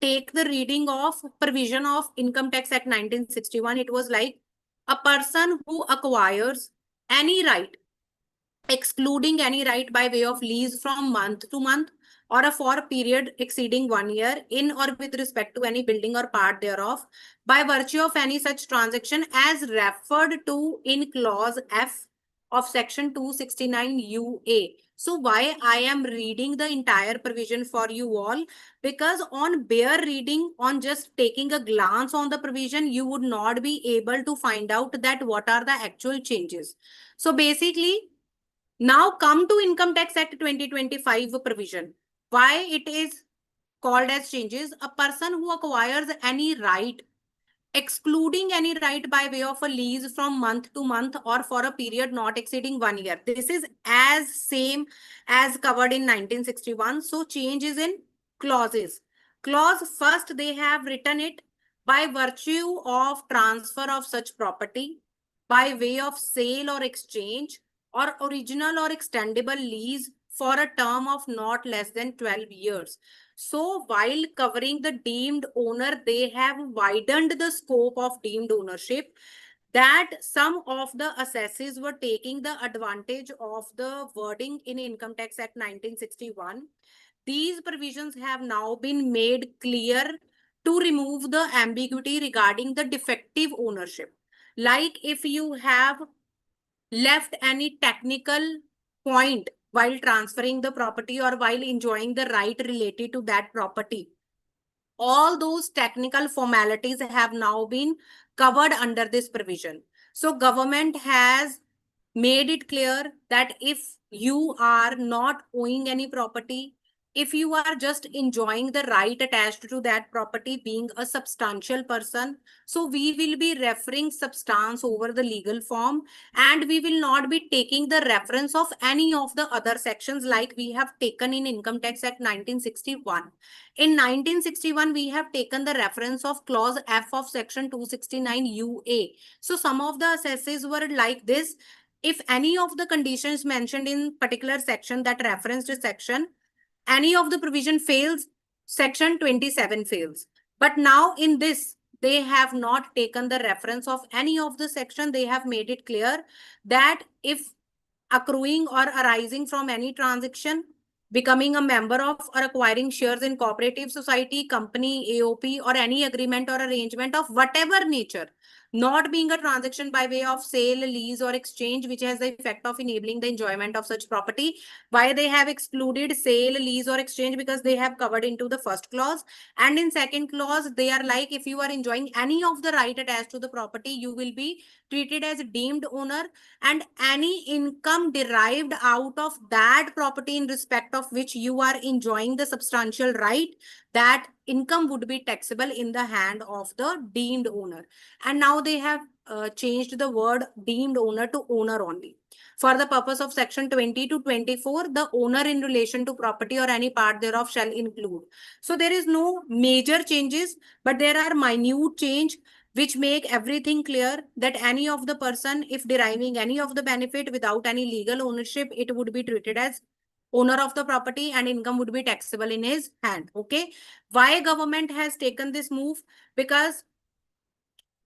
take the reading of provision of Income Tax Act 1961, it was like a person who acquires any right, excluding any right by way of lease from month to month or for a period exceeding 1 year in or with respect to any building or part thereof by virtue of any such transaction as referred to in clause F of section 269 UA. So why I am reading the entire provision for you all? Because on bare reading, on just taking a glance on the provision, you would not be able to find out that what are the actual changes. So basically, now come to Income Tax Act 2025 provision. Why it is called as changes? A person who acquires any right, excluding any right by way of a lease from month to month or for a period not exceeding 1 year. This is as same as covered in 1961. So change is in clauses. Clause first, they have written it by virtue of transfer of such property by way of sale or exchange or original or extendable lease for a term of not less than 12 years. So while covering the deemed owner, they have widened the scope of deemed ownership, that some of the assessees were taking the advantage of the wording in Income Tax Act 1961. These provisions have now been made clear to remove the ambiguity regarding the defective ownership. Like if you have left any technical point while transferring the property or while enjoying the right related to that property, all those technical formalities have now been covered under this provision. So government has made it clear that if you are not owing any property, if you are just enjoying the right attached to that property being a substantial person, so we will be referring substance over the legal form, and we will not be taking the reference of any of the other sections like we have taken in Income Tax Act 1961. In 1961, we have taken the reference of clause F of section 269 UA. So some of the assesses were like this: if any of the conditions mentioned in particular section, that referenced section, any of the provision fails, section 27 fails. But now in this, they have not taken the reference of any of the section. They have made it clear that if accruing or arising from any transaction, becoming a member of or acquiring shares in cooperative society, company, AOP, or any agreement or arrangement of whatever nature, not being a transaction by way of sale, lease, or exchange, which has the effect of enabling the enjoyment of such property. Why they have excluded sale, lease, or exchange? Because they have covered into the first clause. And in second clause, they are like, if you are enjoying any of the right attached to the property, you will be treated as deemed owner, and any income derived out of that property in respect of which you are enjoying the substantial right, that income would be taxable in the hand of the deemed owner. And now they have changed the word deemed owner to owner only. For the purpose of section 20 to 24, the owner in relation to property or any part thereof shall include. So there is no major changes, but there are minute change which make everything clear that any of the person, if deriving any of the benefit without any legal ownership, it would be treated as owner of the property and income would be taxable in his hand. Okay. Why government has taken this move? Because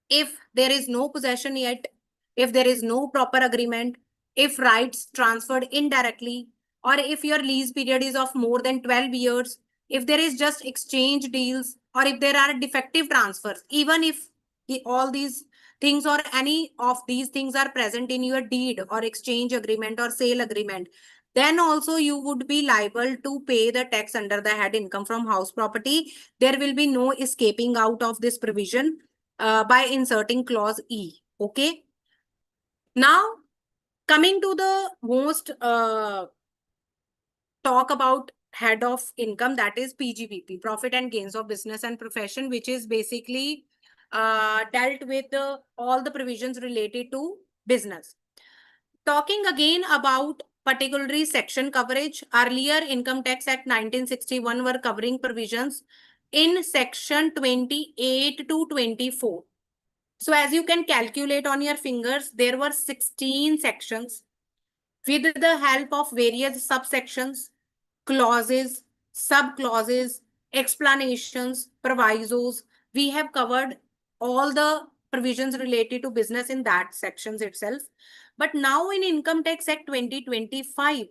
if there is no possession yet, if there is no proper agreement, if rights transferred indirectly, or if your lease period is of more than 12 years, if there is just exchange deals, or if there are defective transfers, even if all these things or any of these things are present in your deed or exchange agreement or sale agreement, then also you would be liable to pay the tax under the head income from house property. There will be no escaping out of this provision by inserting clause E. Okay. Now, coming to the most talk about head of income, that is PGBP, profit and gains of business and profession, which is basically dealt with all the provisions related to business. Talking again about particularly section coverage, earlier Income Tax Act 1961 were covering provisions in section 28 to 24. So as you can calculate on your fingers, there were 16 sections with the help of various subsections, clauses, sub-clauses, explanations, provisos. We have covered all the provisions related to business in that sections itself. But now in Income Tax Act 2025,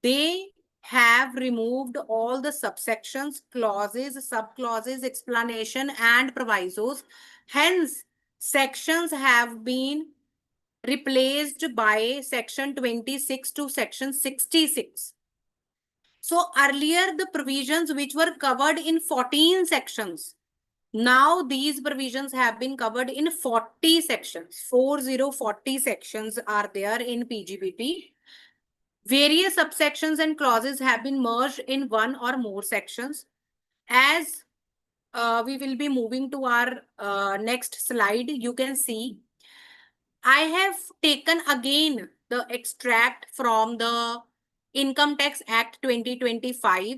they have removed all the subsections, clauses, subclauses, explanation, and provisos. Hence, sections have been replaced by section 26 to section 66. So earlier, the provisions which were covered in 14 sections, now these provisions have been covered in 40 sections. 40 sections are there in PGBT. Various subsections and clauses have been merged in one or more sections. As we will be moving to our next slide, you can see I have taken again the extract from the Income Tax Act 2025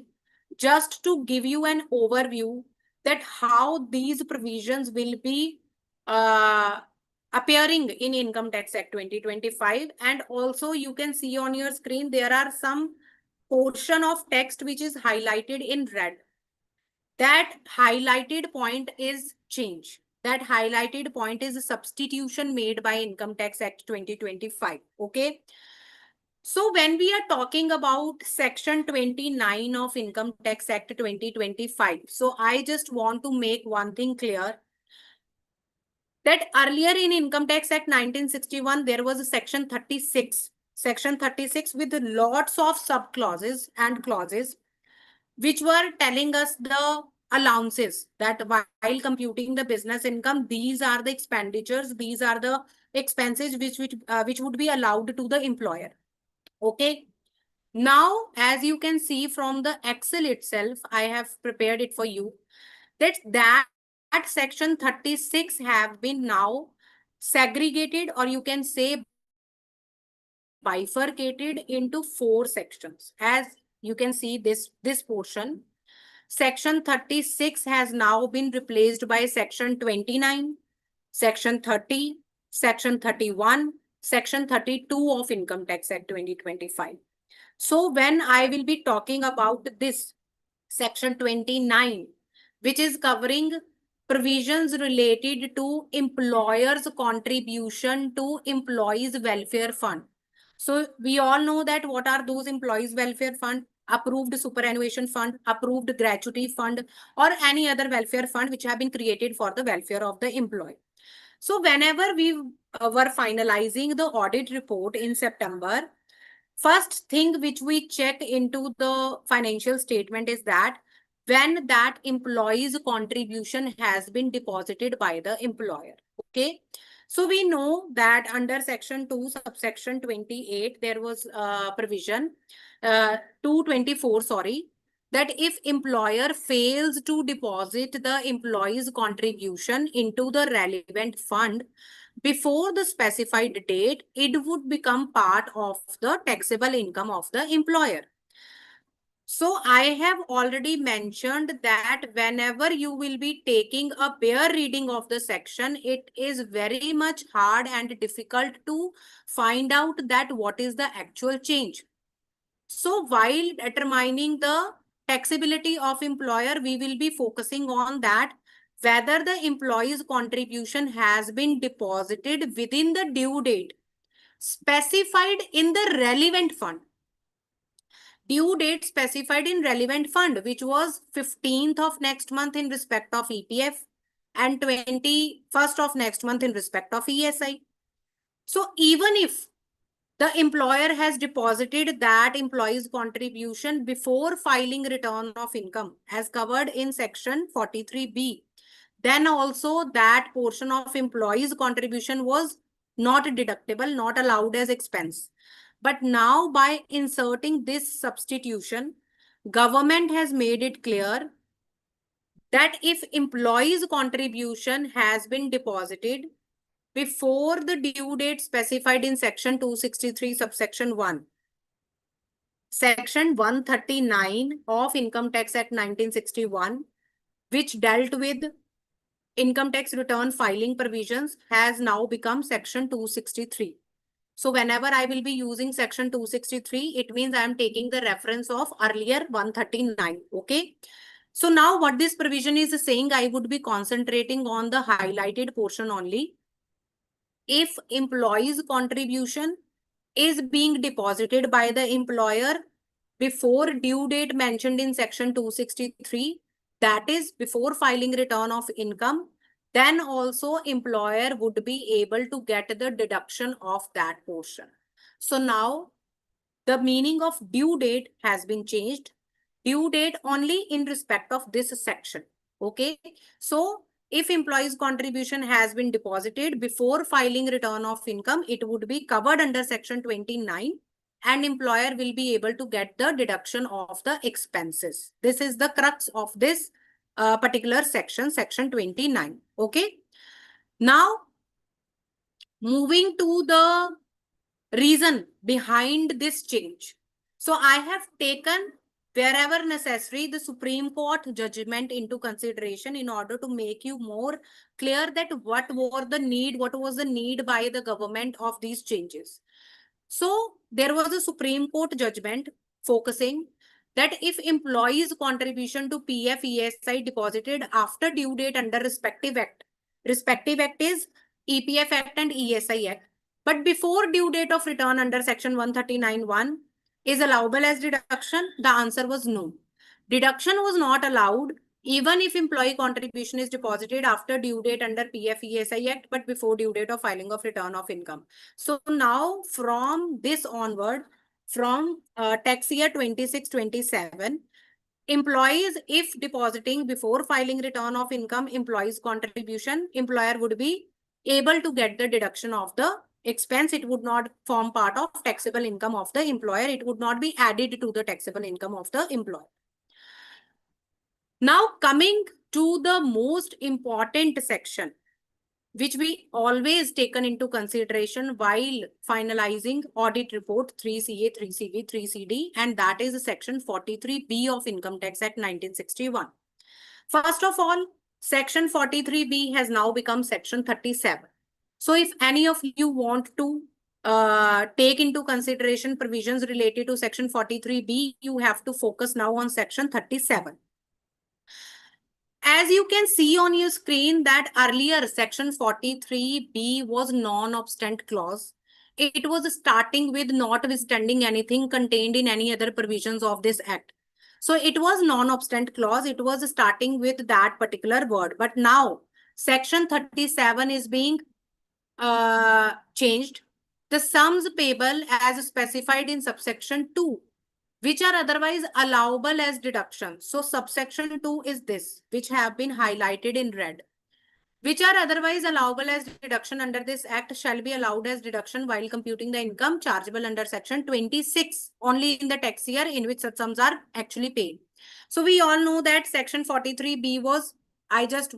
just to give you an overview that how these provisions will be appearing in Income Tax Act 2025. And also you can see on your screen there are some portion of text which is highlighted in red. That highlighted point is change. That highlighted point is a substitution made by Income Tax Act 2025. Okay. So when we are talking about section 29 of Income Tax Act 2025, so I just want to make one thing clear that earlier in Income Tax Act 1961, there was a section 36. Section 36 with lots of subclauses and clauses which were telling us the allowances that while computing the business income, these are the expenditures, these are the expenses which would be allowed to the employer. Okay. Now, as you can see from the Excel itself, I have prepared it for you that section 36 have been now segregated, or you can say bifurcated into 4 sections. As you can see this portion, section 36 has now been replaced by section 29, section 30, section 31, section 32 of Income Tax Act 2025. So when I will be talking about this section 29, which is covering provisions related to employers' contribution to employees' welfare fund. So we all know that what are those employees' welfare fund? Approved superannuation fund, approved gratuity fund, or any other welfare fund which have been created for the welfare of the employee. So whenever we were finalizing the audit report in September, first thing which we check into the financial statement is that when that employee's contribution has been deposited by the employer. Okay. So we know that under section 2 subsection 28 there was a provision 224, sorry, that if employer fails to deposit the employee's contribution into the relevant fund before the specified date, it would become part of the taxable income of the employer. So I have already mentioned that whenever you will be taking a bare reading of the section, it is very much hard and difficult to find out that what is the actual change. So while determining the taxability of employer, we will be focusing on that whether the employee's contribution has been deposited within the due date specified in the relevant fund. Due date specified in relevant fund, which was 15th of next month in respect of EPF and 21st of next month in respect of ESI. So even if the employer has deposited that employee's contribution before filing return of income as covered in section 43B, then also that portion of employee's contribution was not deductible, not allowed as expense. But now by inserting this substitution, government has made it clear that if employee's contribution has been deposited before the due date specified in section 263 subsection 1, section 139 of Income Tax Act 1961, which dealt with income tax return filing provisions, has now become section 263. So whenever I will be using section 263, it means I am taking the reference of earlier 139. Okay. So now what this provision is saying, I would be concentrating on the highlighted portion only. If employee's contribution is being deposited by the employer before due date mentioned in section 263, that is before filing return of income, then also employer would be able to get the deduction of that portion. So now the meaning of due date has been changed. Due date only in respect of this section. Okay. So if employee's contribution has been deposited before filing return of income, it would be covered under section 29 and employer will be able to get the deduction of the expenses. This is the crux of this particular section, section 29. Okay. Now, moving to the reason behind this change. So I have taken wherever necessary the Supreme Court judgment into consideration in order to make you more clear that what was the need by the government of these changes. So there was a Supreme Court judgment focusing that if employees' contribution to PF ESI deposited after due date under respective act is EPF Act and ESI Act, but before due date of return under section 139(1) is allowable as deduction, the answer was no. Deduction was not allowed even if employee contribution is deposited after due date under PF ESI Act, but before due date of filing of return of income. So now from this onward, from tax year 26-27, employees, if depositing before filing return of income, employees contribution, employer would be able to get the deduction of the expense. It would not form part of taxable income of the employer. It would not be added to the taxable income of the employer. Now coming to the most important section, which we always taken into consideration while finalizing audit report 3CA, 3CV, 3CD, and that is section 43B of Income Tax Act 1961. First of all, section 43B has now become section 37. So if any of you want to take into consideration provisions related to section 43B, you have to focus now on section 37. As you can see on your screen that earlier section 43B was non-obstant clause. It was starting with notwithstanding anything contained in any other provisions of this act. So it was non-obstant clause. It was starting with that particular word. But now section 37 is being changed. The sums payable as specified in subsection 2, which are otherwise allowable as deductions. So subsection 2 is this, which have been highlighted in red. Which are otherwise allowable as deduction under this act shall be allowed as deduction while computing the income chargeable under section 26 only in the tax year in which such sums are actually paid. So we all know that section 43B was, I just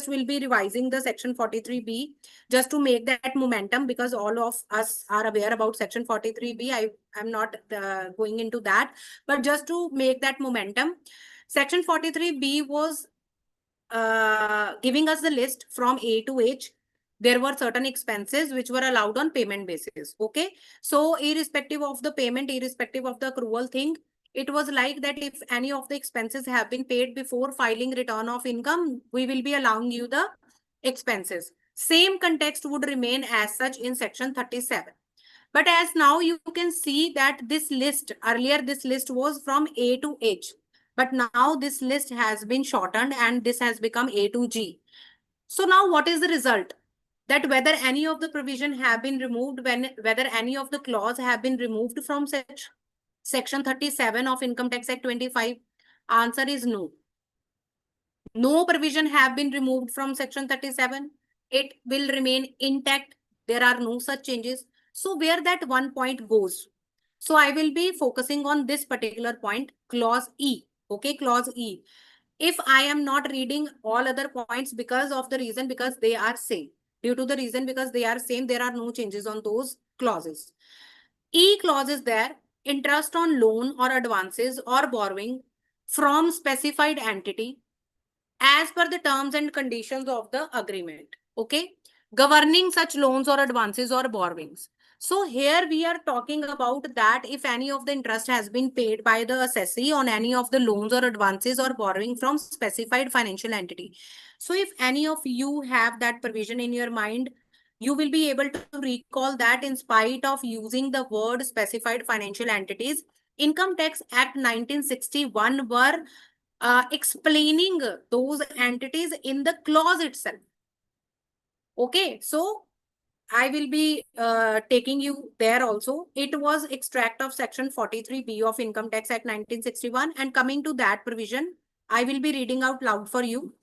will be revising the section 43B just to make that momentum, because all of us are aware about section 43B. I am not going into that, but just to make that momentum, section 43B was giving us the list from A to H. There were certain expenses which were allowed on payment basis. Okay. So irrespective of the payment, irrespective of the accrual thing, it was like that if any of the expenses have been paid before filing return of income, we will be allowing you the expenses. Same context would remain as such in section 37. But as now you can see that this list, earlier this list was from A to H. But now this list has been shortened and this has become A to G. So now what is the result? That whether any of the provision have been removed, whether any of the clause have been removed from section 37 of Income Tax Act 25, answer is no. No provision have been removed from section 37. It will remain intact. There are no such changes. So where that one point goes? So I will be focusing on this particular point, clause E. Okay, clause E. If I am not reading all other points because of the reason, because they are same. Due to the reason because they are same, there are no changes on those clauses. E clause is there, interest on loan or advances or borrowing from specified entity as per the terms and conditions of the agreement. Okay. Governing such loans or advances or borrowings. So here we are talking about that if any of the interest has been paid by the assessee on any of the loans or advances or borrowing from specified financial entity. So if any of you have that provision in your mind, you will be able to recall that in spite of using the word specified financial entities, Income Tax Act 1961 were explaining those entities in the clause itself. Okay, so I will be taking you there also. It was extract of section 43B of Income Tax Act 1961, and coming to that provision, I will be reading out loud for you.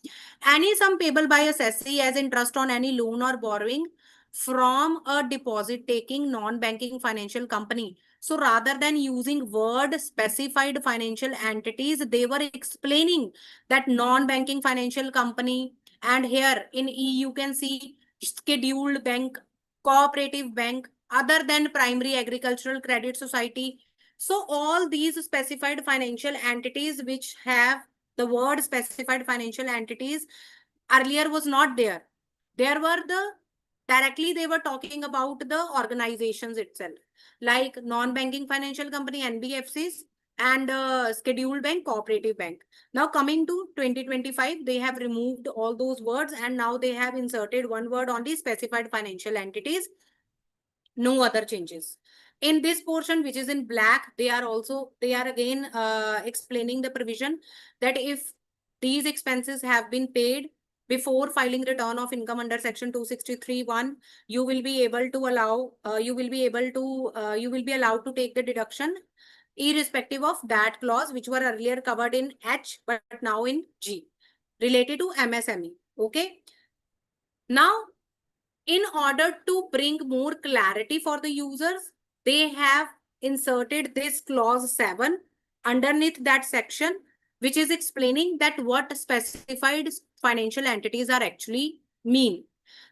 Any sum payable by assessee as interest on any loan or borrowing from a deposit taking non-banking financial company. So rather than using word specified financial entities, they were explaining that non-banking financial company, and here in E you can see scheduled bank, cooperative bank, other than primary agricultural credit society. So all these specified financial entities which have the word specified financial entities earlier was not there. There were directly they were talking about the organizations itself, like non-banking financial company, NBFCs, and scheduled bank, cooperative bank. Now coming to 2025, they have removed all those words and now they have inserted one word on the specified financial entities. No other changes. In this portion, which is in black, they are again explaining the provision that if these expenses have been paid before filing return of income under section 263(1), you will be able to allow, you will be allowed to take the deduction irrespective of that clause, which were earlier covered in H, but now in G, related to MSME. Okay. Now, in order to bring more clarity for the users, they have inserted this clause 7 underneath that section, which is explaining that what specified financial entities are actually mean.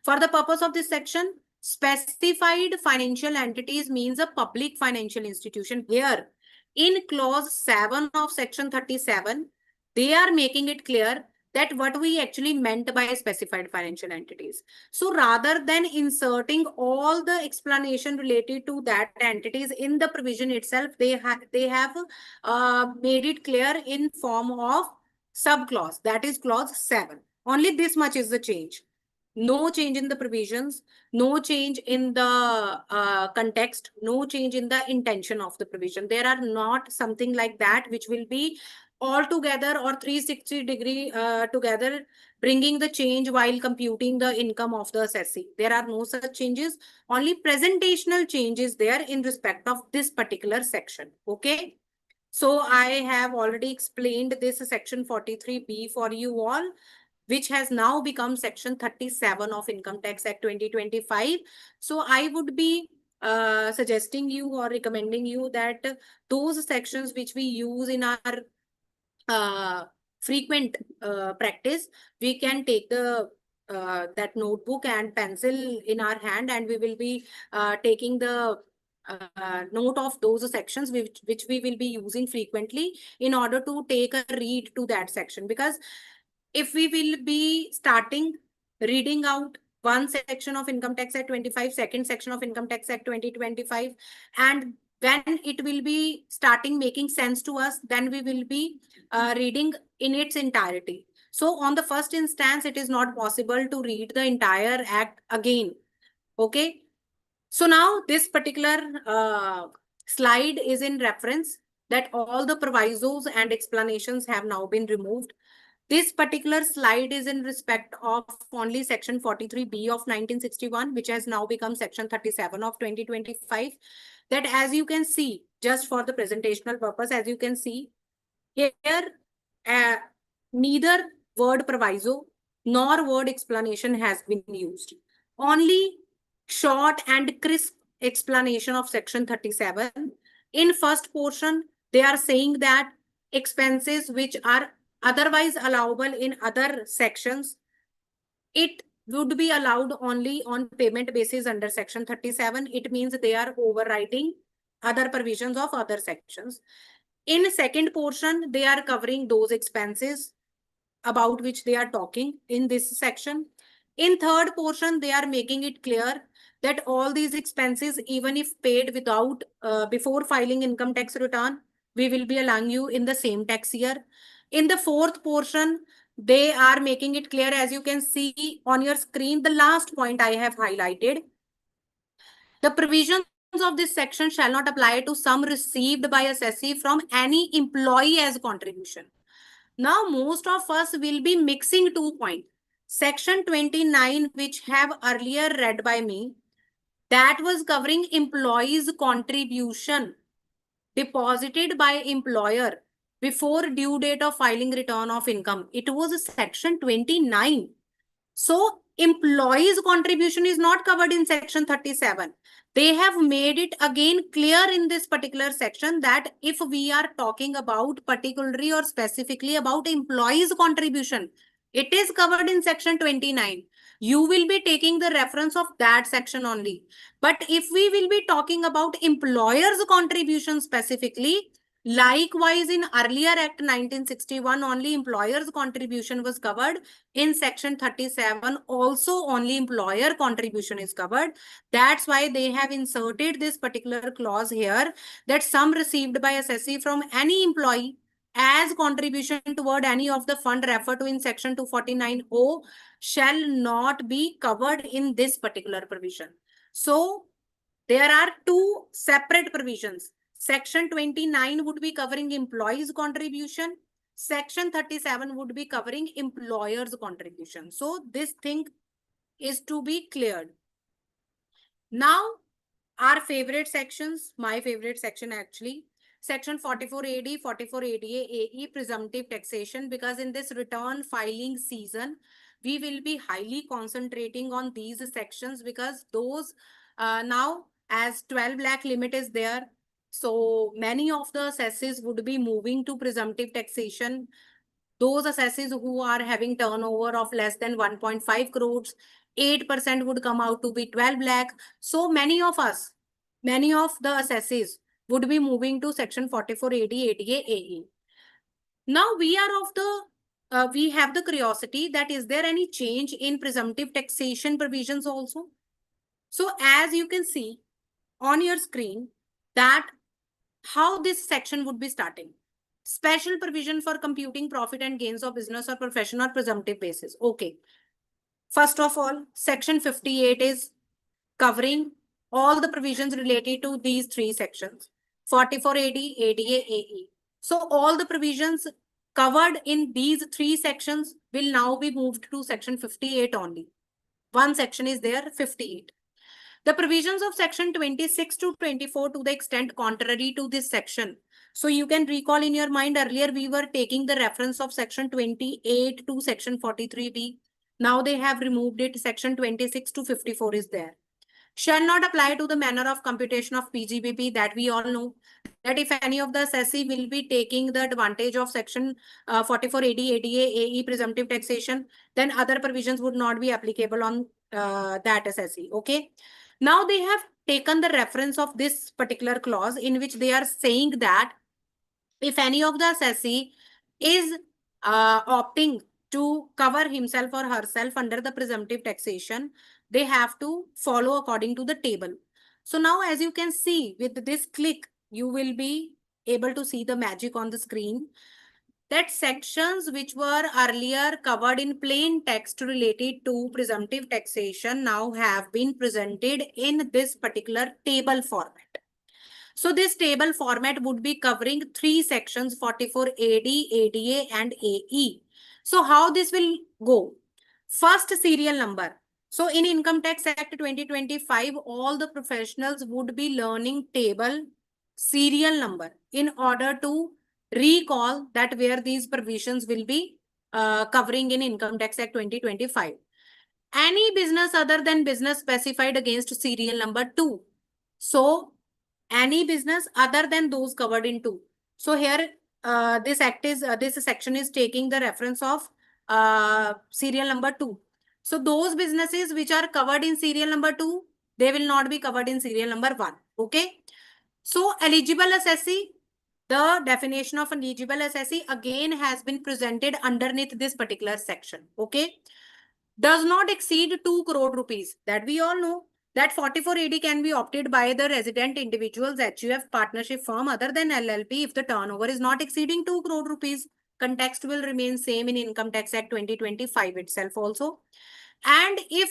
For the purpose of this section, specified financial entities means a public financial institution. Here, in clause 7 of section 37, they are making it clear that what we actually meant by specified financial entities. So rather than inserting all the explanation related to that entities in the provision itself, they have made it clear in form of subclause, that is clause 7. Only this much is the change. No change in the provisions, no change in the context, no change in the intention of the provision. There are not something like that which will be all together or 360-degree together, bringing the change while computing the income of the assessee. There are no such changes. Only presentational changes there in respect of this particular section. Okay. So I have already explained this section 43B for you all, which has now become section 37 of Income Tax Act 2025. So I would be suggesting you or recommending you that those sections which we use in our frequent practice, we can take the that notebook and pencil in our hand, and we will be taking the note of those sections which we will be using frequently in order to take a read to that section. Because if we will be starting reading out one section of Income Tax Act 25, second section of Income Tax Act 2025, and when it will be starting making sense to us, then we will be reading in its entirety. So on the first instance, it is not possible to read the entire act again. Okay. So now this particular slide is in reference that all the provisos and explanations have now been removed. This particular slide is in respect of only section 43B of 1961, which has now become section 37 of 2025. That, as you can see, just for the presentational purpose, as you can see here, uh, neither word proviso nor word explanation has been used. Only short and crisp explanation of section 37. In first portion, they are saying that expenses which are otherwise allowable in other sections, it would be allowed only on payment basis under section 37. It means they are overriding other provisions of other sections. In second portion, they are covering those expenses about which they are talking in this section. In third portion, they are making it clear that all these expenses, even if paid without before filing income tax return, we will be allowing you in the same tax year. In the fourth portion, they are making it clear, as you can see on your screen, the last point I have highlighted. The provisions of this section shall not apply to sum received by assessee from any employee as contribution. Now, most of us will be mixing 2 points. Section 29, which have earlier read by me, that was covering employees' contribution deposited by employer before due date of filing return of income. It was section 29. So employees' contribution is not covered in section 37. They have made it again clear in this particular section that if we are talking about particularly or specifically about employees' contribution, it is covered in section 29. You will be taking the reference of that section only. But if we will be talking about employers' contribution specifically, likewise in earlier Act 1961, only employers' contribution was covered. In section 37, also only employer contribution is covered. That's why they have inserted this particular clause here, that sum received by assessee from any employee as contribution toward any of the fund referred to in section 249O shall not be covered in this particular provision. So there are two separate provisions. Section 29 would be covering employees' contribution. Section 37 would be covering employers' contribution. So this thing is to be cleared. Now, our favorite sections, my favorite section actually, section 44AD, 44ADA, AE, presumptive taxation, because in this return filing season, we will be highly concentrating on these sections because those now as 12 lakh limit is there. So many of the assesses would be moving to presumptive taxation. Those assessees who are having turnover of less than 1.5 crores, 8% would come out to be 12 lakh. So many of us, many of the assessees would be moving to section 44AD, ADA, AE. Now we are of the, we have the curiosity that is there any change in presumptive taxation provisions also? So as you can see on your screen that how this section would be starting. Special provision for computing profit and gains of business or profession on presumptive basis. Okay. First of all, section 58 is covering all the provisions related to these three sections. 44 AD, ADA, AE. So all the provisions covered in these three sections will now be moved to section 58 only. One section is there, 58. The provisions of section 26 to 24 to the extent contrary to this section. So you can recall in your mind earlier we were taking the reference of section 28 to section 43B. Now they have removed it. Section 26 to 54 is there. Shall not apply to the manner of computation of PGBP, that we all know that if any of the assessee will be taking the advantage of section 44 AD, ADA, AE presumptive taxation, then other provisions would not be applicable on that assessee. Okay. Now they have taken the reference of this particular clause in which they are saying that if any of the assessee is opting to cover himself or herself under the presumptive taxation, they have to follow according to the table. So now as you can see with this click, you will be able to see the magic on the screen that sections which were earlier covered in plain text related to presumptive taxation now have been presented in this particular table format. So this table format would be covering three sections, 44 AD, ADA and AE. So how this will go? First, serial number. So in Income Tax Act 2025, all the professionals would be learning table serial number in order to recall that where these provisions will be covering in Income Tax Act 2025. Any business other than business specified against serial number 2. So any business other than those covered in 2. So here this act is this section is taking the reference of serial number 2. So those businesses which are covered in serial number 2, they will not be covered in serial number 1. Okay. So eligible assessee, the definition of eligible assessee again has been presented underneath this particular section. Okay. does not exceed 2 crore rupees. That we all know. That 44 AD can be opted by the resident individuals, HUF, partnership firm other than LLP if the turnover is not exceeding 2 crore rupees. Context will remain same in Income Tax Act 2025 itself also. And if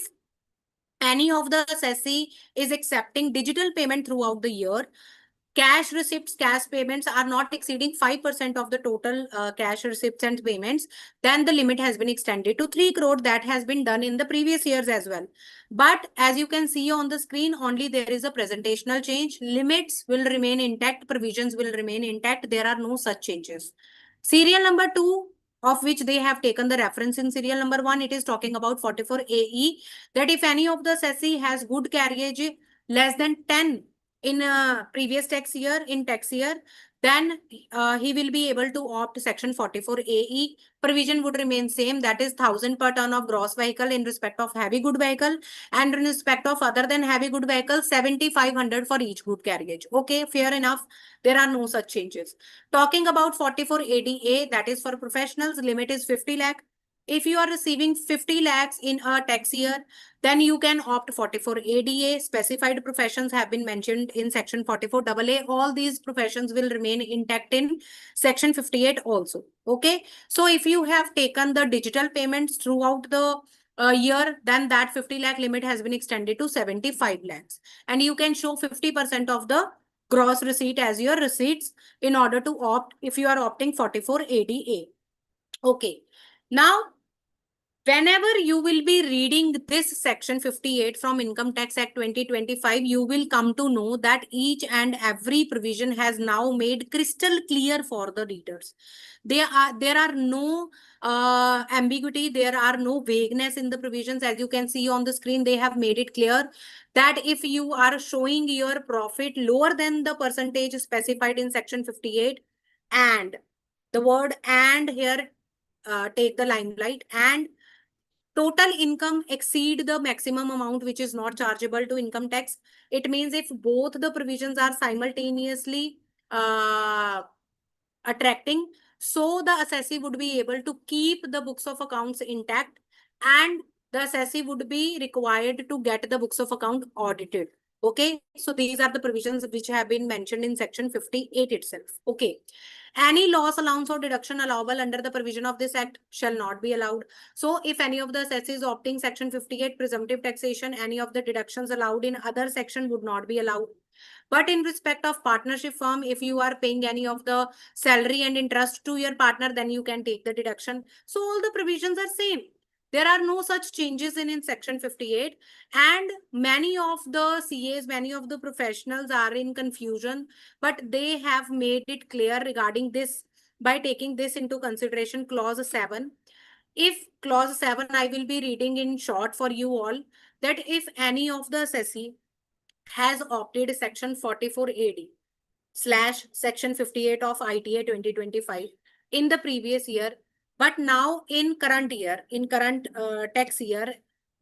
any of the assessee is accepting digital payment throughout the year, cash receipts, cash payments are not exceeding 5% of the total cash receipts and payments, then the limit has been extended to 3 crore. That has been done in the previous years as well. But as you can see on the screen, only there is a presentational change. Limits will remain intact, provisions will remain intact. There are no such changes. Serial number 2, of which they have taken the reference in serial number 1, it is talking about 44 AE, that if any of the assessee has good carriage less than 10 in a previous tax year, then he will be able to opt section 44 AE. Provision would remain same, that is 1000 per ton of gross vehicle in respect of heavy good vehicle, and in respect of other than heavy good vehicle 7500 for each good carriage. Okay, fair enough. There are no such changes. Talking about 44 ADA, that is for professionals, limit is 50 lakh. If you are receiving 50 lakhs in a tax year, then you can opt 44 ADA. Specified professions have been mentioned in section 44 AA. All these professions will remain intact in section 58 also. Okay. So if you have taken the digital payments throughout the year, then that 50 lakh limit has been extended to 75 lakhs. And you can show 50% of the gross receipt as your receipts in order to opt if you are opting 44 ADA. Okay. Now, whenever you will be reading this section 58 from Income Tax Act 2025, you will come to know that each and every provision has now made crystal clear for the readers. There are no ambiguity, there are no vagueness in the provisions. As you can see on the screen, they have made it clear that if you are showing your profit lower than the percentage specified in section 58, and the word and here take the limelight, and total income exceed the maximum amount which is not chargeable to income tax. It means if both the provisions are simultaneously attracting, so the assessee would be able to keep the books of accounts intact, and the assessee would be required to get the books of account audited. Okay, so these are the provisions which have been mentioned in section 58 itself. Okay, any loss, allowance, or deduction allowable under the provision of this act shall not be allowed. So if any of the assessees opting section 58 presumptive taxation, any of the deductions allowed in other section would not be allowed. But in respect of partnership firm, if you are paying any of the salary and interest to your partner, then you can take the deduction. So all the provisions are same. There are no such changes in section 58, and many of the CAs, many of the professionals are in confusion, but they have made it clear regarding this by taking this into consideration. Clause 7. If clause 7, I will be reading in short for you all, that if any of the assessee has opted section 44 AD slash section 58 of ITA 2025 in the previous year, but now in current year, in current tax year,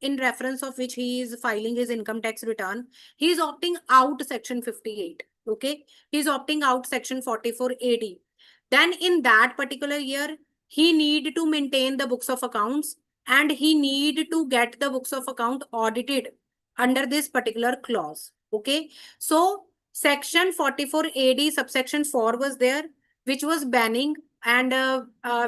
in reference of which he is filing his income tax return, he is opting out section 58. Okay, he is opting out section 44 AD. Then in that particular year, he need to maintain the books of accounts, and he need to get the books of account audited under this particular clause. Okay, so section 44 AD subsection 4 was there, which was banning and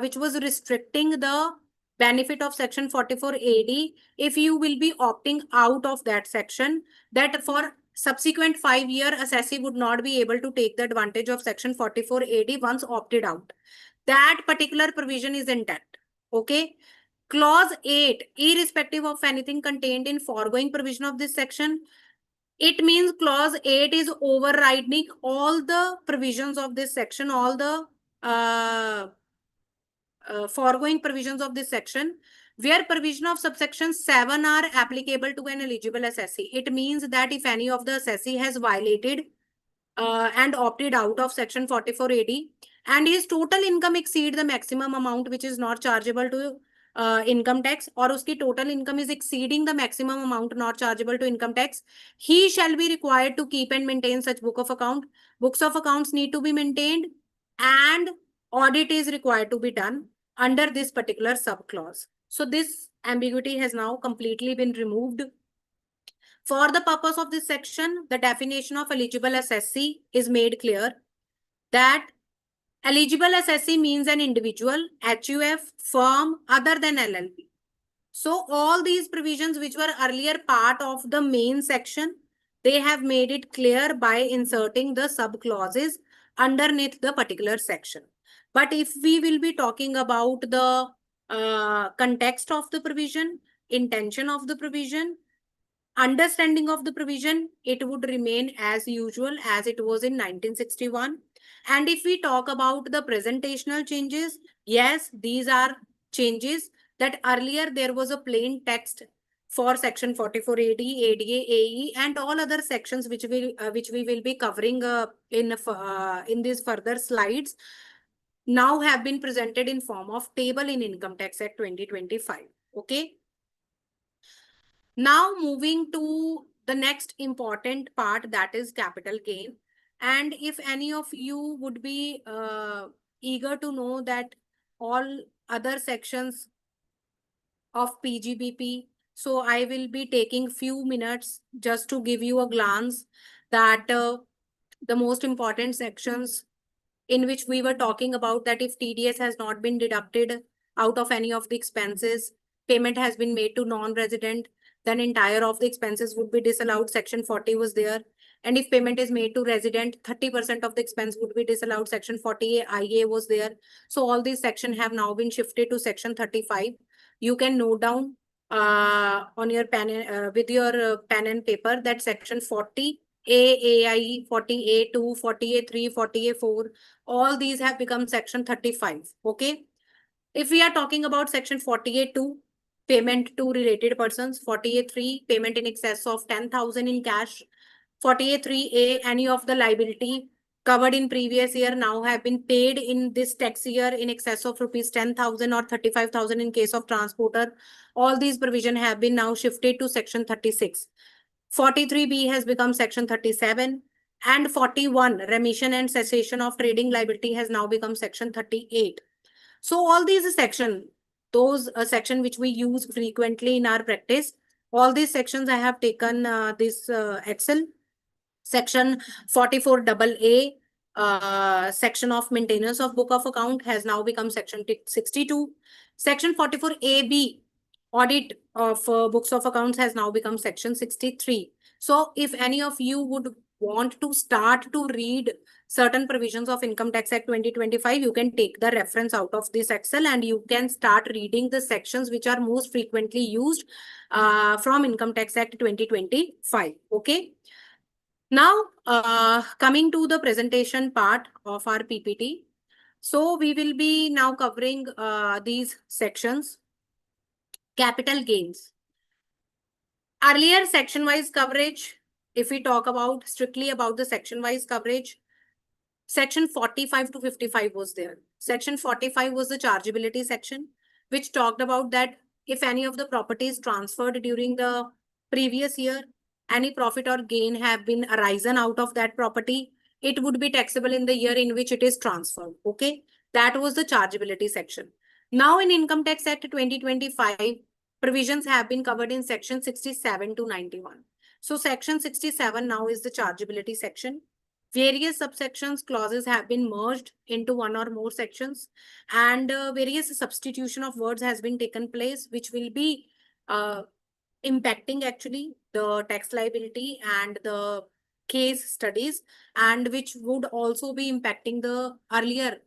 which was restricting the benefit of section 44 AD if you will be opting out of that section, that for subsequent 5-year assessee would not be able to take the advantage of section 44 AD once opted out. That particular provision is intact. Okay. Clause 8, irrespective of anything contained in foregoing provision of this section, it means clause 8 is overriding all the provisions of this section, all the foregoing provisions of this section, where provision of subsection 7 are applicable to an eligible assessee. It means that if any of the assessee has violated and opted out of section 44 AD, and his total income exceed the maximum amount which is not chargeable to income tax, or uski total income is exceeding the maximum amount not chargeable to income tax, he shall be required to keep and maintain such book of account. Books of accounts need to be maintained, and audit is required to be done under this particular subclause. So this ambiguity has now completely been removed. For the purpose of this section, the definition of eligible assessee is made clear that eligible assessee means an individual, HUF, firm other than LLP. So all these provisions which were earlier part of the main section, they have made it clear by inserting the sub clauses underneath the particular section. But if we will be talking about the context of the provision, intention of the provision, understanding of the provision, it would remain as usual as it was in 1961. And if we talk about the presentational changes, yes, these are changes that earlier there was a plain text for section 44 AD, ADA, AE, and all other sections which we will be covering in these further slides, now have been presented in form of table in Income Tax Act 2025. Okay. Now moving to the next important part, that is capital gain. And if any of you would be eager to know that all other sections of PGBP, so I will be taking few minutes just to give you a glance that the most important sections in which we were talking about that if TDS has not been deducted out of any of the expenses, payment has been made to non-resident, then entire of the expenses would be disallowed. Section 40 was there. And if payment is made to resident, 30% of the expense would be disallowed. Section 40A IA was there. So all these sections have now been shifted to section 35. You can note down on your pen with your pen and paper that section 40 AAI, 40A2, 40A3, 40A4, all these have become section 35. Okay. If we are talking about section 48(2), payment to related persons, 48(3), payment in excess of 10,000 in cash, 48(3)A, any of the liability covered in previous year now have been paid in this tax year in excess of rupees 10,000 or 35,000 in case of transporter. All these provision have been now shifted to section 36. 43B has become section 37, and 41, remission and cessation of trading liability, has now become section 38. So all these sections, those section which we use frequently in our practice, all these sections I have taken this Excel. Section 44AA, section of maintenance of book of account, has now become section 62. Section 44AB, audit of books of accounts, has now become section 63. So if any of you would want to start to read certain provisions of Income Tax Act 2025, you can take the reference out of this Excel and you can start reading the sections which are most frequently used from Income Tax Act 2025. Okay. Now, coming to the presentation part of our PPT. So we will be now covering these sections. Capital gains. Earlier section-wise coverage, if we talk about strictly about the section-wise coverage, section 45 to 55 was there. Section 45 was the chargeability section, which talked about that if any of the properties transferred during the previous year, any profit or gain have been arisen out of that property, it would be taxable in the year in which it is transferred. Okay, that was the chargeability section. Now in Income Tax Act 2025, provisions have been covered in section 67 to 91. So section 67 now is the chargeability section. Various subsections clauses have been merged into one or more sections, and various substitution of words has been taken place, which will be impacting actually the tax liability and the case studies, and which would also be impacting the earlier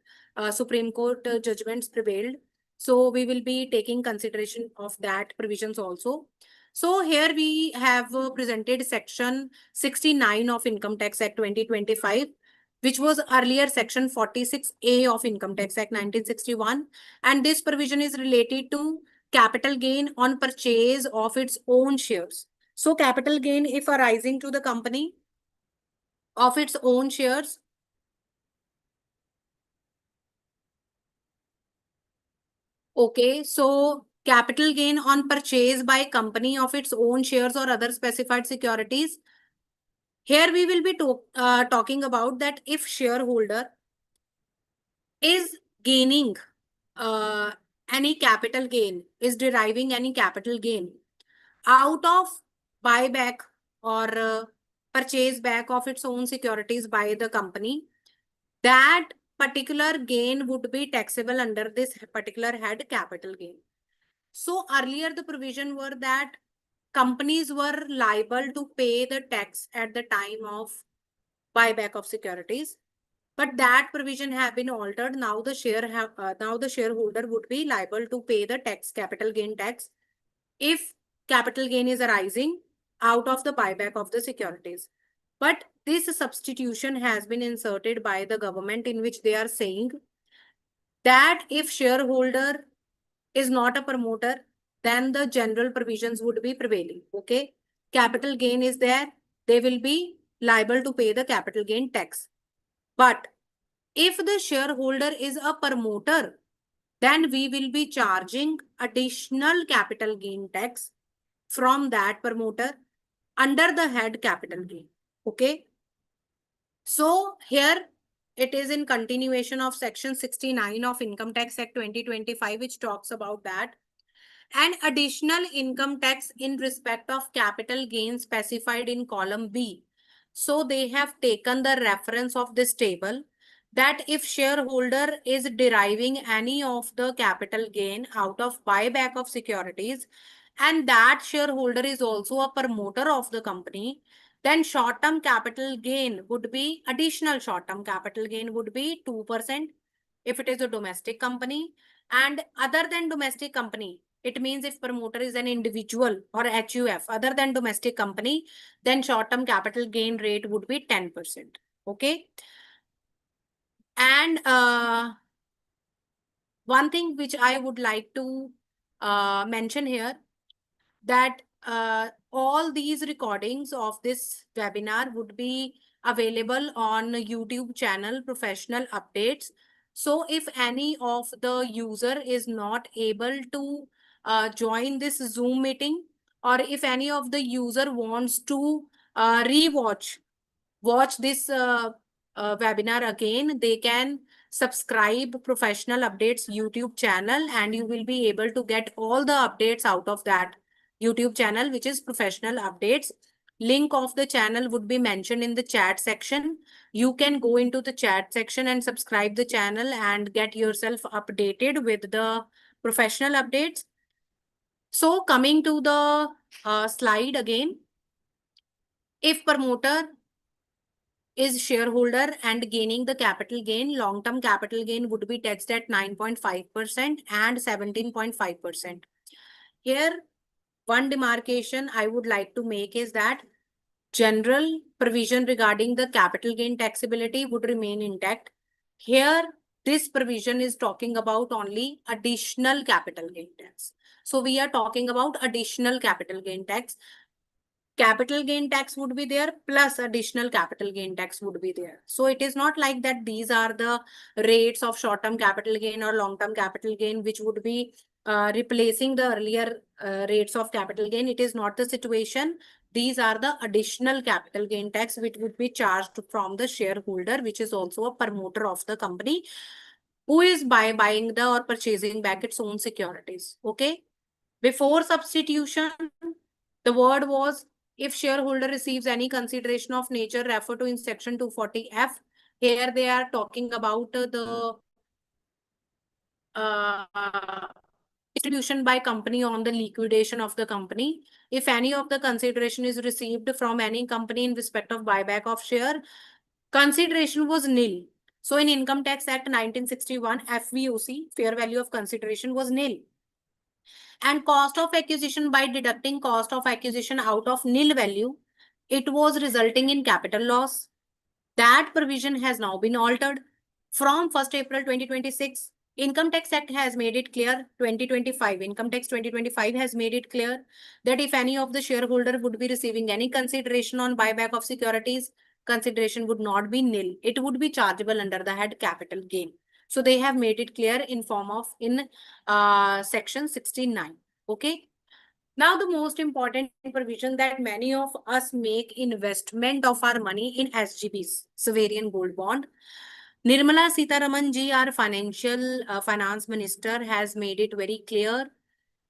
Supreme Court judgments prevailed. So we will be taking consideration of that provisions also. So here we have presented section 69 of Income Tax Act 2025, which was earlier section 46A of Income Tax Act 1961. And this provision is related to capital gain on purchase of its own shares. So capital gain, if arising to the company of its own shares, okay, so capital gain on purchase by company of its own shares or other specified securities. Here we will be talking about that if shareholder is gaining any capital gain, is deriving any capital gain out of buyback or purchase back of its own securities by the company, that particular gain would be taxable under this particular head, capital gain. So earlier the provision were that companies were liable to pay the tax at the time of buyback of securities, but that provision have been altered. Now the shareholder would be liable to pay the tax, capital gain tax, if capital gain is arising out of the buyback of the securities. But this substitution has been inserted by the government, in which they are saying that if shareholder is not a promoter, then the general provisions would be prevailing. Okay. Capital gain is there. They will be liable to pay the capital gain tax. But if the shareholder is a promoter, then we will be charging additional capital gain tax from that promoter under the head capital gain. Okay. So here it is in continuation of section 69 of Income Tax Act 2025, which talks about that an additional income tax in respect of capital gain specified in column B. So they have taken the reference of this table, that if shareholder is deriving any of the capital gain out of buyback of securities, and that shareholder is also a promoter of the company, then short-term capital gain would be, additional short-term capital gain would be 2% if it is a domestic company. And other than domestic company, it means if promoter is an individual or HUF other than domestic company, then short-term capital gain rate would be 10%. Okay. And one thing which I would like to mention here, that all these recordings of this webinar would be available on YouTube channel Professional Updates. So if any of the user is not able to join this Zoom meeting, or if any of the user wants to watch this webinar again, they can subscribe Professional Updates YouTube channel, and you will be able to get all the updates out of that YouTube channel, which is Professional Updates. Link of the channel would be mentioned in the chat section. You can go into the chat section and subscribe the channel and get yourself updated with the professional updates. So coming to the slide again, if promoter is shareholder and gaining the capital gain, long-term capital gain would be taxed at 9.5% and 17.5%. Here, one demarcation I would like to make is that general provision regarding the capital gain taxability would remain intact. Here, this provision is talking about only additional capital gain tax. So we are talking about additional capital gain tax. Capital gain tax would be there, plus additional capital gain tax would be there. So it is not like that these are the rates of short-term capital gain or long-term capital gain which would be replacing the earlier rates of capital gain. It is not the situation. These are the additional capital gain tax which would be charged from the shareholder, which is also a promoter of the company, who is buying the or purchasing back its own securities. Okay. Before substitution, the word was, if shareholder receives any consideration of nature, refer to in section 240F. Here they are talking about the distribution by company on the liquidation of the company. If any of the consideration is received from any company in respect of buyback of share, consideration was nil. So in Income Tax Act 1961, FVOC, fair value of consideration, was nil. And cost of acquisition, by deducting cost of acquisition out of nil value, it was resulting in capital loss. That provision has now been altered. From 1st April 2026, Income Tax Act has made it clear, 2025, Income Tax 2025 has made it clear that if any of the shareholder would be receiving any consideration on buyback of securities, consideration would not be nil. It would be chargeable under the head capital gain. So they have made it clear in form of in section 69. Okay. Now the most important provision, that many of us make investment of our money in SGBs, sovereign gold bond. Nirmala Sitharaman ji, our finance minister, has made it very clear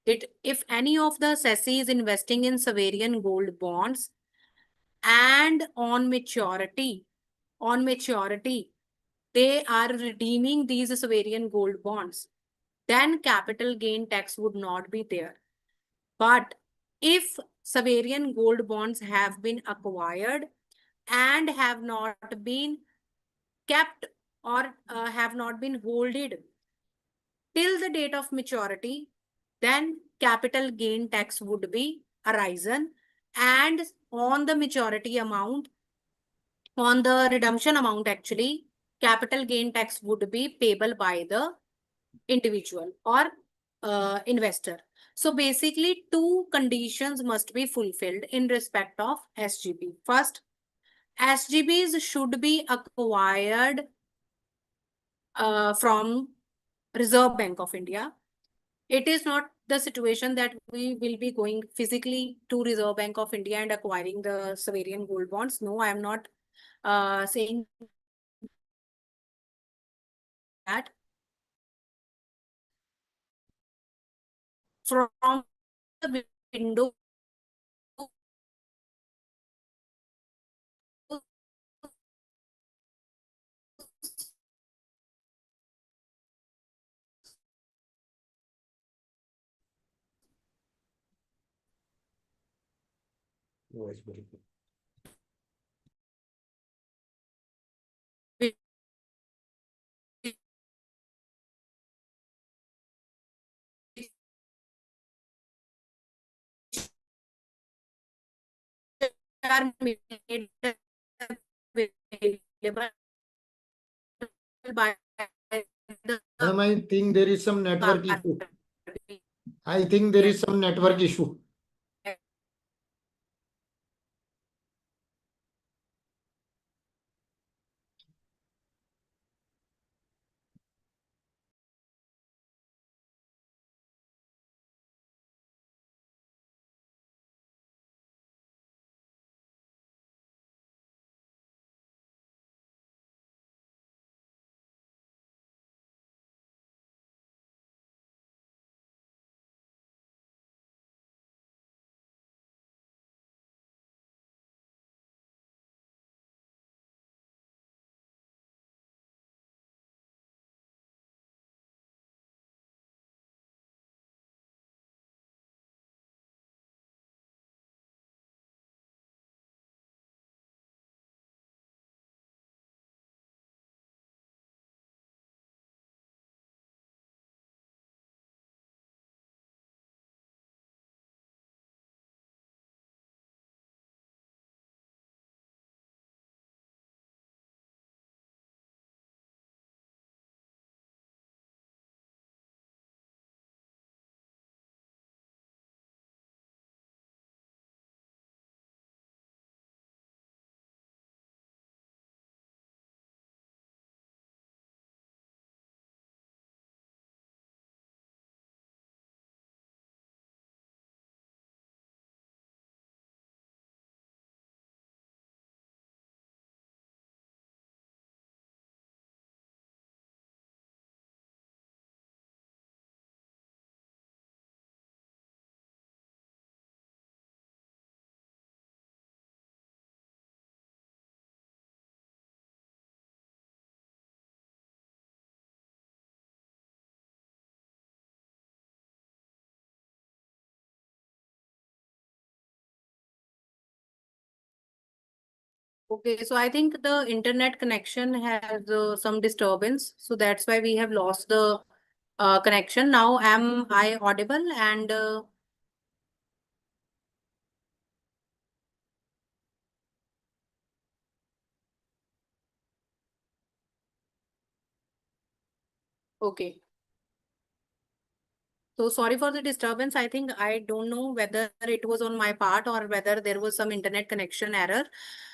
that if any of the SECI is investing in sovereign gold bonds and on maturity, they are redeeming these sovereign gold bonds, then capital gain tax would not be there. But if sovereign gold bonds have been acquired and have not been kept or have not been holded till the date of maturity, then capital gain tax would be arisen, and on the maturity amount, on the redemption amount actually, capital gain tax would be payable by the individual or investor. So basically, two conditions must be fulfilled in respect of SGB. First, SGBs should be acquired from Reserve Bank of India. It is not the situation that we will be going physically to Reserve Bank of India and acquiring the sovereign gold bonds. No, I am not saying that. From the window Voice break. are made available by the Ma'am, I think there is some network issue. I think there is some network issue. Okay, so I think the internet connection has some disturbance, so that's why we have lost the connection. Now, am I audible? And okay. So sorry for the disturbance. I think I don't know whether it was on my part or whether there was some internet connection error.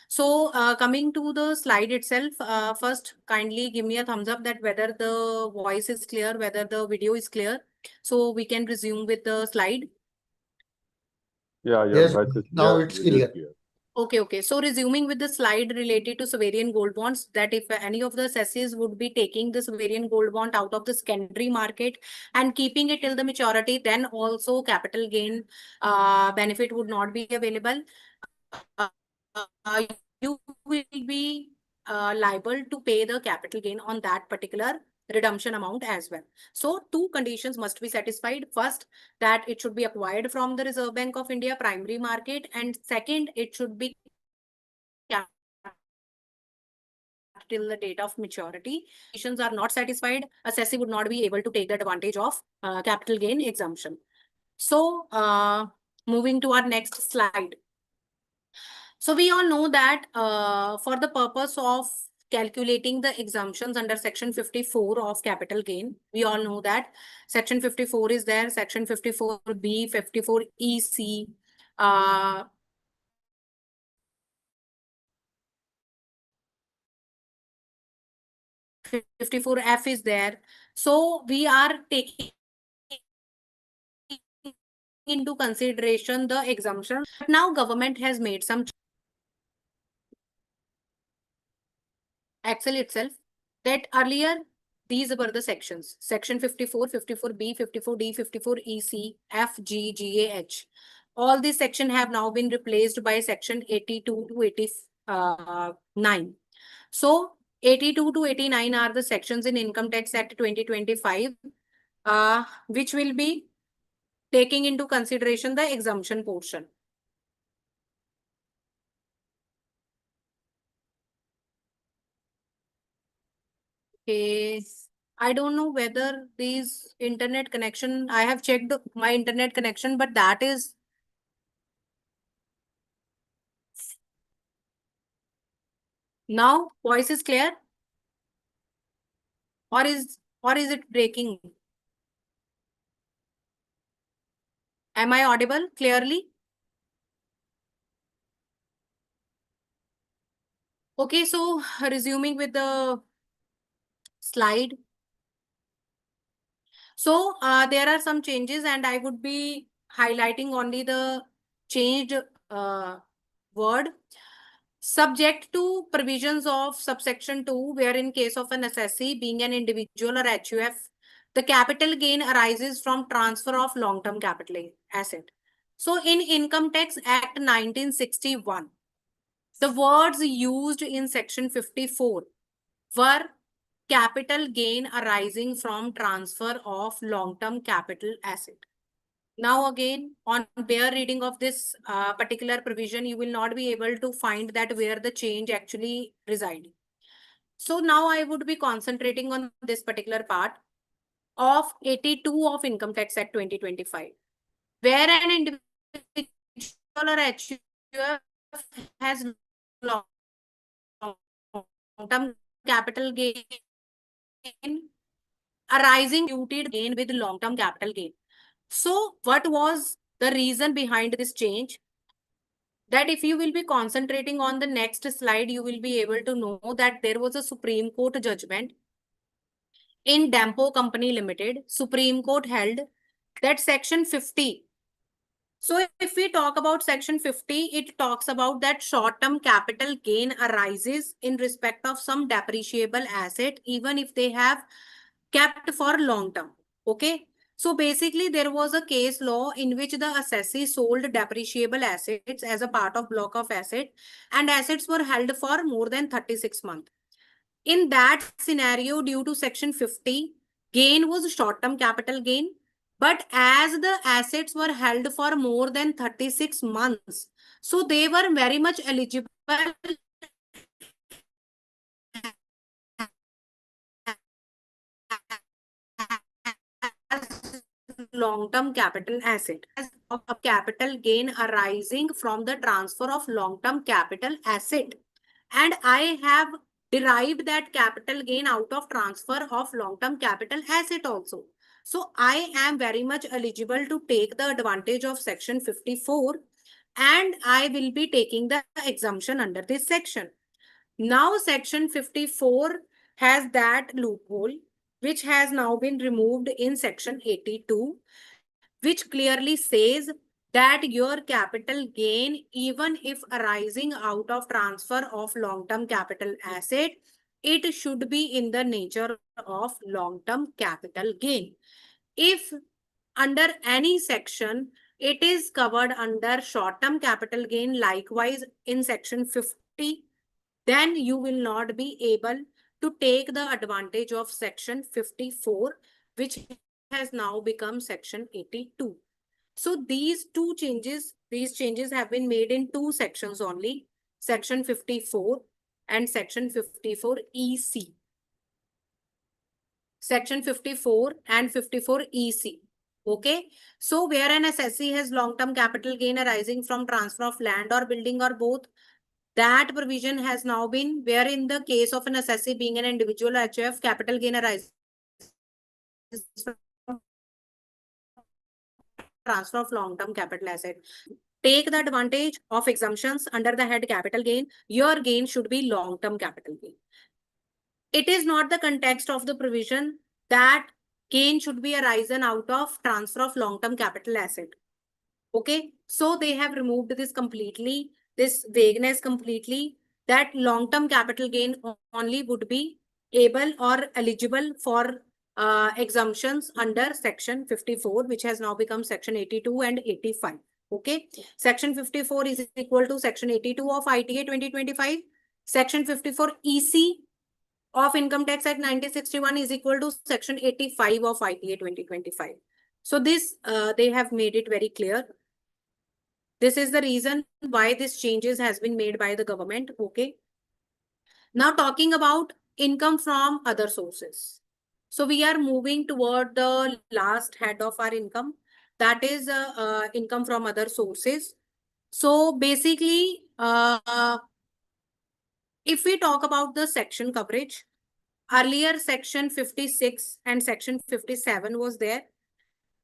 So coming to the slide itself, first kindly give me a thumbs up that whether the voice is clear, whether the video is clear. So we can resume with the slide. Yeah, your Yes, voice is now clear, it's video is clear. clear. Okay. So resuming with the slide related to sovereign gold bonds, that if any of the assessees would be taking the sovereign gold bond out of the secondary market and keeping it till the maturity, then also capital gain benefit would not be available. You will be liable to pay the capital gain on that particular redemption amount as well. So two conditions must be satisfied. First, that it should be acquired from the Reserve Bank of India primary market, and second, it should be till the date of maturity. Conditions are not satisfied, assessee would not be able to take the advantage of capital gain exemption. So moving to our next slide. So we all know that for the purpose of calculating the exemptions under section 54 of capital gain, we all know that section 54 is there, section 54B, 54EC, 54F is there. So we are taking into consideration the exemption. But now government has made some Excel itself that earlier these were the sections. Section 54, 54B, 54D, 54EC, F, G, G, A, H. All these sections have now been replaced by section 82 to 89. So 82 to 89 are the sections in Income Tax Act 2025, which will be taking into consideration the exemption portion. Okay. I don't know whether these internet connection, I have checked my internet connection, but that is now voice is clear, or is it breaking? Am I audible clearly? Okay, so resuming with the slide. So there are some changes and I would be highlighting only the changed word. Subject to provisions of subsection 2, where in case of an assessee being an individual or HUF, the capital gain arises from transfer of long-term capital asset. So in Income Tax Act 1961, the words used in section 54 were capital gain arising from transfer of long-term capital asset. Now again, on bare reading of this particular provision, you will not be able to find that where the change actually resides. So now I would be concentrating on this particular part of 82 of Income Tax Act 2025, where an individual or HUF has long-term capital gain arising imputed gain with long-term capital gain. So what was the reason behind this change? That if you will be concentrating on the next slide, you will be able to know that there was a Supreme Court judgment in Dampo Company Limited. Supreme Court held that section 50. So if we talk about section 50, it talks about that short-term capital gain arises in respect of some depreciable asset, even if they have kept for long term. Okay. So basically, there was a case law in which the assessee sold depreciable assets as a part of block of asset, and assets were held for more than 36 months. In that scenario, due to section 50, gain was short-term capital gain. But as the assets were held for more than 36 months, so they were very much eligible long-term capital asset as of a capital gain arising from the transfer of long-term capital asset. And I have derived that capital gain out of transfer of long-term capital asset also. So I am very much eligible to take the advantage of section 54 and I will be taking the exemption under this section. Now section 54 has that loophole which has now been removed in section 82, which clearly says that your capital gain, even if arising out of transfer of long-term capital asset, it should be in the nature of long-term capital gain. If under any section, it is covered under short-term capital gain, likewise in section 50, then you will not be able to take the advantage of section 54, which has now become section 82. So these changes have been made in two sections only, section 54 and section 54 EC. Section 54 and 54 EC. Okay. So where an assessee has long-term capital gain arising from transfer of land or building or both, that provision has now been, where in the case of an assessee being an individual HF, capital gain arises from transfer of long-term capital asset. Take the advantage of exemptions under the head capital gain. Your gain should be long-term capital gain. It is not the context of the provision that gain should be arisen out of transfer of long-term capital asset. Okay, so they have removed this completely, this vagueness completely, that long-term capital gain only would be able or eligible for exemptions under section 54, which has now become section 82 and 85. Okay, section 54 is equal to section 82 of ITA 2025. Section 54 EC of Income Tax Act 1961 is equal to section 85 of ITA 2025. So this, they have made it very clear. This is the reason why this changes has been made by the government. Okay. Now talking about income from other sources. So we are moving toward the last head of our income, that is income from other sources. So basically, if we talk about the section coverage, earlier section 56 and section 57 was there,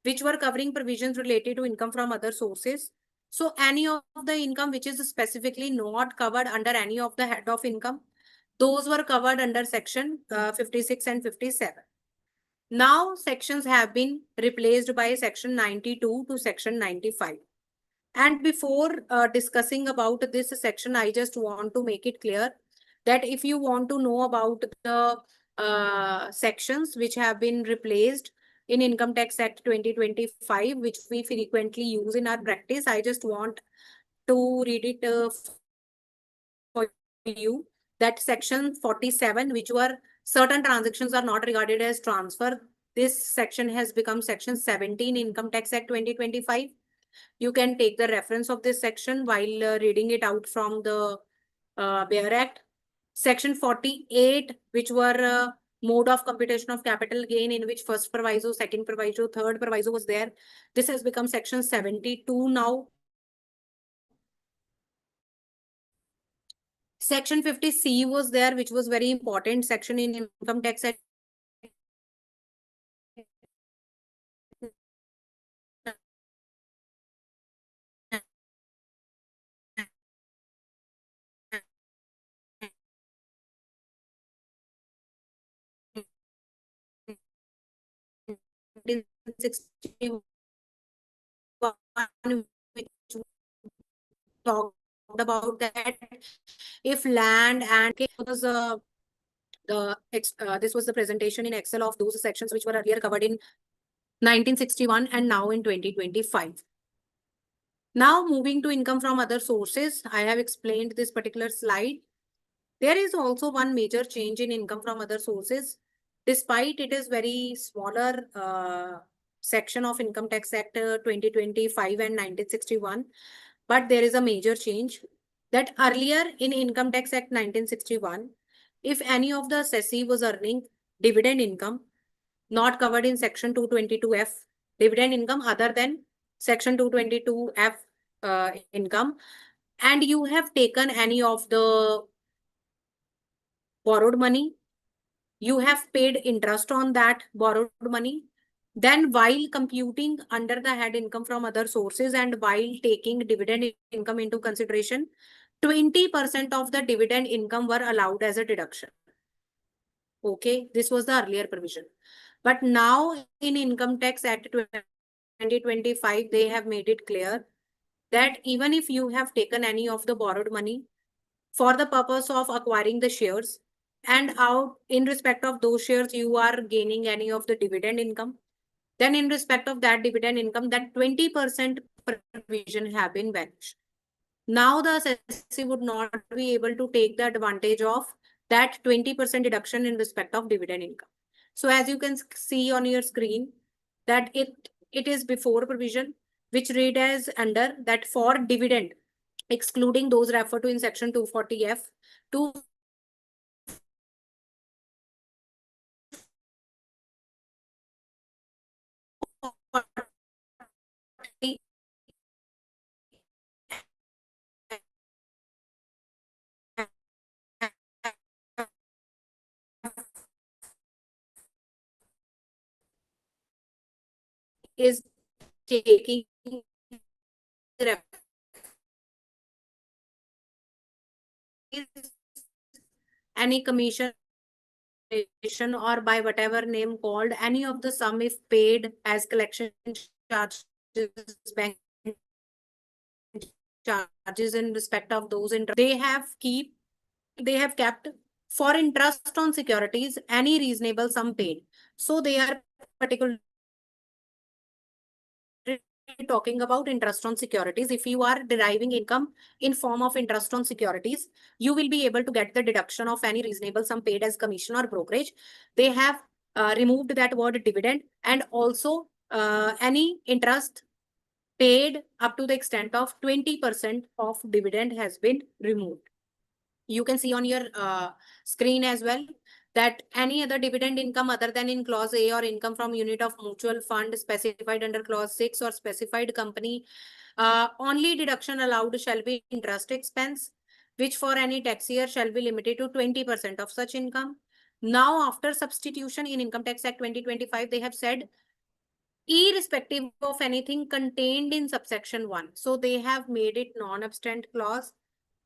which were covering provisions related to income from other sources. So any of the income which is specifically not covered under any of the head of income, those were covered under section 56 and 57. Now sections have been replaced by section 92 to section 95. And before discussing about this section, I just want to make it clear that if you want to know about the sections which have been replaced in Income Tax Act 2025, which we frequently use in our practice, I just want to read it for you. That section 47, which were certain transactions are not regarded as transfer, this section has become section 17 Income Tax Act 2025. You can take the reference of this section while reading it out from the Bear Act. Section 48, which were mode of computation of capital gain, in which first proviso, second proviso, third proviso was there. This has become section 72 now. Section 50C was there, which was very important section in Income Tax Act 1961, which talked about that if land and was this was the presentation in Excel of those sections which were earlier covered in 1961 and now in 2025. Now moving to income from other sources, I have explained this particular slide. There is also one major change in income from other sources. Despite it is very smaller section of Income Tax Act 2025 and 1961, but there is a major change that earlier in Income Tax Act 1961, if any of the assessee was earning dividend income not covered in section 222F, dividend income other than section 222F income, and you have taken any of the borrowed money, you have paid interest on that borrowed money, then while computing under the head income from other sources and while taking dividend income into consideration, 20% of the dividend income were allowed as a deduction. Okay, this was the earlier provision. But now in Income Tax Act 2025, they have made it clear that even if you have taken any of the borrowed money for the purpose of acquiring the shares, and out in respect of those shares you are gaining any of the dividend income, then in respect of that dividend income, that 20% provision have been vanished. Now the assessee would not be able to take the advantage of that 20% deduction in respect of dividend income. So as you can see on your screen, that it is before provision, which read as under that for dividend, excluding those referred to in section 240F, 240 is taking any commission or by whatever name called, any of the sum if paid as collection charges, bank charges in respect of those interest, they have kept for interest on securities any reasonable sum paid. So they are particularly talking about interest on securities. If you are deriving income in form of interest on securities, you will be able to get the deduction of any reasonable sum paid as commission or brokerage. They have removed that word dividend, and also any interest paid up to the extent of 20% of dividend has been removed. You can see on your screen as well that any other dividend income other than in clause A or income from unit of mutual fund specified under clause 6 or specified company, only deduction allowed shall be interest expense, which for any tax year shall be limited to 20% of such income. Now, after substitution in Income Tax Act 2025, they have said irrespective of anything contained in subsection 1. So they have made it non-abstent clause,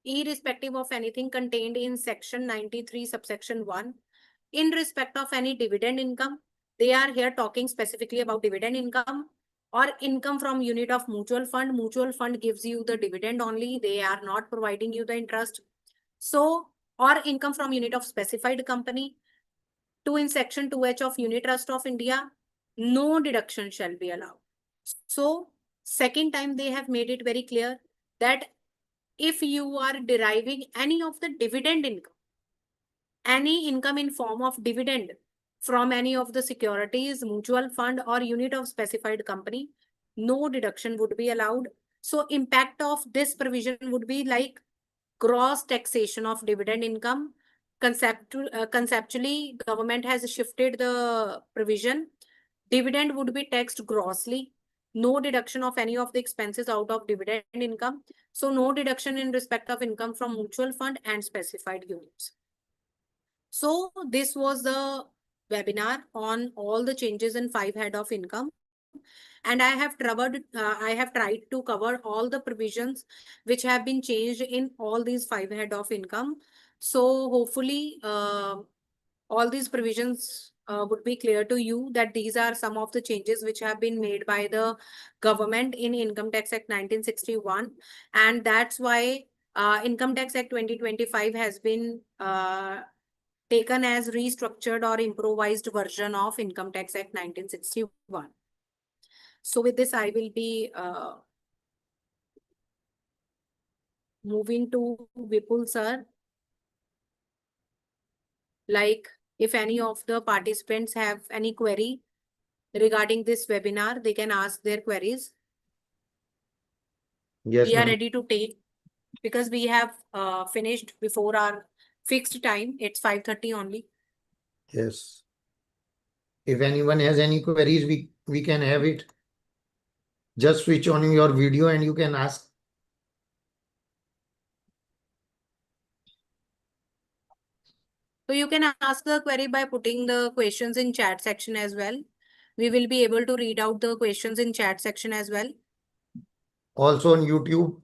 irrespective of anything contained in section 93 subsection 1 in respect of any dividend income. They are here talking specifically about dividend income or income from unit of mutual fund. Mutual fund gives you the dividend only, they are not providing you the interest. So, or income from unit of specified company. 2 in section 2H of Unit Trust of India, no deduction shall be allowed. So second time they have made it very clear that if you are deriving any of the dividend income, any income in form of dividend from any of the securities, mutual fund or unit of specified company, no deduction would be allowed. So impact of this provision would be like gross taxation of dividend income. Conceptually, government has shifted the provision. Dividend would be taxed grossly. No deduction of any of the expenses out of dividend income. So no deduction in respect of income from mutual fund and specified units. So this was the webinar on all the changes in 5 head of income. And I have tried to cover all the provisions which have been changed in all these 5 head of income. So hopefully all these provisions would be clear to you that these are some of the changes which have been made by the government in Income Tax Act 1961. And that's why Income Tax Act 2025 has been taken as restructured or improvised version of Income Tax Act 1961. So with this, I will be moving to Vipul sir. Like, if any of the participants have any query regarding this webinar, they can ask their queries. Yes, We are ma'am. ready to take, because we have finished before our fixed time. It's 5:30 only. Yes. If anyone has any queries, we can have it. Just switch on your video and you can ask. So you can ask the query by putting the questions in chat section as well. We will be able to read out the questions in chat section as well. Also on YouTube,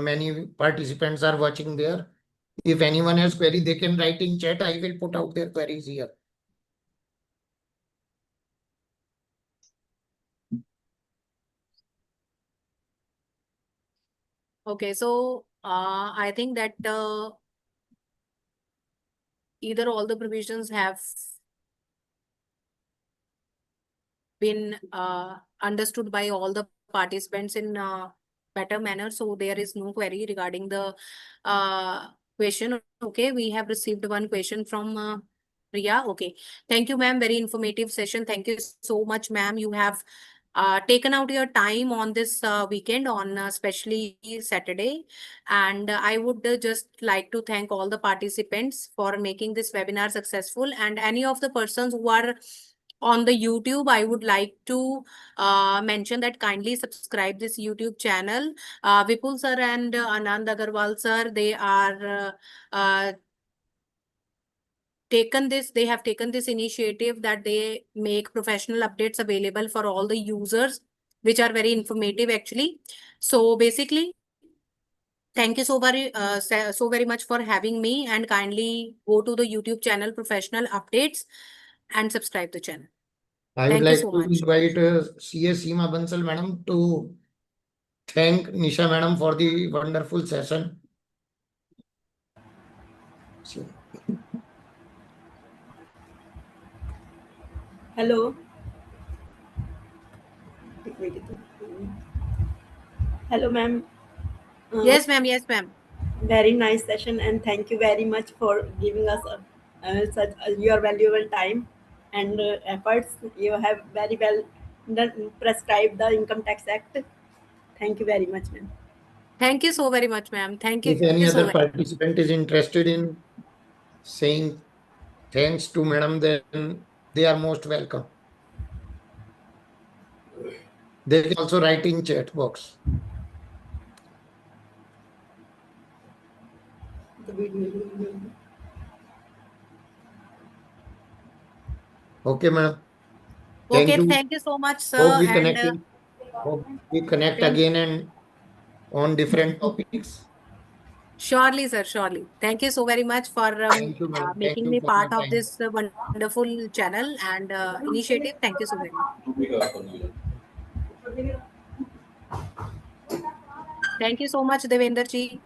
many participants are watching there. If anyone has query, they can write in chat. I will put out their queries here. Okay, so I think that either all the provisions have been understood by all the participants in better manner. So there is no query regarding the question. Okay, we have received one question from Priya. Okay, thank you, ma'am. Very informative session. Thank you so much, ma'am. You have taken out your time on this weekend, on especially Saturday. And I would just like to thank all the participants for making this webinar successful. And any of the persons who are on the YouTube, I would like to mention that kindly subscribe this YouTube channel. Vipul sir and Anand Agarwal sir, they are they have taken this initiative that they make professional updates available for all the users, which are very informative actually. So basically, thank you so very much for having me, and kindly go to the YouTube channel Professional Updates and subscribe the channel. I would Thank you like so to much. invite CS Seema Bansal madam to thank Nisha madam for the wonderful session. Hello. Hello, ma'am. Yes, ma'am. Yes, ma'am. Very nice session, and thank you very much for giving us such your valuable time and efforts. You have very well prescribed the Income Tax Act. Thank you very much, ma'am. Thank you so very much, ma'am. Thank If you any so other much. participant is interested in saying thanks to madam, then they are most welcome. They can also write in chat box. Okay, madam. Thank Okay, you. thank you so much, Hope sir. we And connecting. Hope we connect thank again and on different topics. surely, sir, surely. Thank you so very much for Thank you, madam. Thank making you me for your part of time. this wonderful channel and initiative. Thank you so very much. Thank you so much, Devender ji.